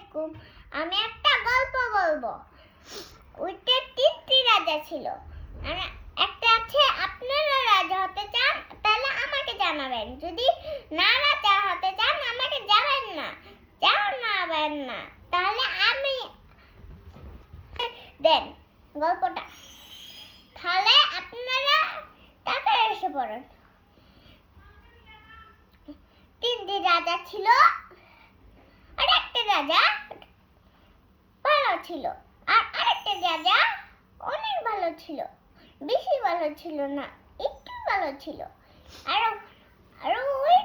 আলাইকুম। আমি একটা গল্প বলবো। ওইটা তিনটি রাজা ছিল। আর একটা আছে, আপনারা রাজা হতে চান তাহলে আমাকে জানাবেন, যদি না রাজা হতে চান আমাকে জানাবেন না, তাহলে আমি দেন গল্পটা, তাহলে আপনারা তাড়াতাড়ি এসে পড়ুন। তিনটি রাজা ছিল, আর একটা রাজা ভালো ছিল, আর আরেকটা রাজা অনেক ভালো ছিল, বেশি ভালো ছিল না, একটু ভালো ছিল। আর আর ওই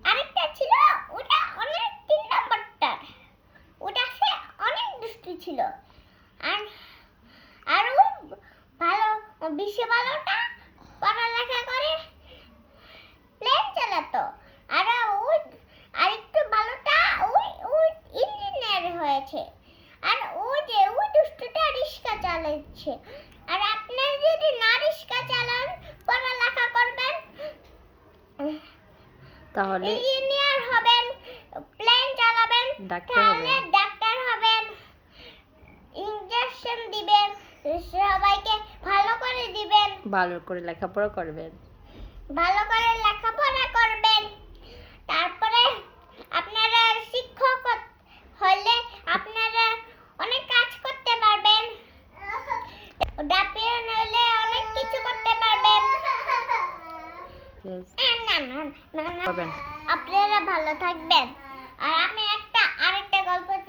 আরেকটা ছিল, ওটা অনেক 3 নম্বরটা, ওটা সে অনেক দুষ্টু ছিল। আর আর ওই ভালো, বেশি ভালোটা পড়ালেখা করে প্লেন চালাতো। আর ওই আরেকটু ভালোটা ওই ইঞ্জিনিয়ার হয়েছে। আর ওই দুষ্টুটা রিক্সা চালাচ্ছে। আর আপনারা যদি না রিক্সা চালান, পড়ালেখা করবেন, তাহলে ইঞ্জিনিয়ার হবেন, প্লেন চালাবেন, তাহলে ডাক্তার হবেন, ইনজেকশন দিবেন, সবাইকে ভালো করে দিবেন, ভালো করে লেখাপড়া করবেন, তারপরে আপনারা শিক্ষক হলে আপনারা অনেক কাজ করতে পারবেন, ডাক্তার হলে অনেক কিছু করতে পারবেন। Yes. না, আপনারা ভালো থাকবেন। আর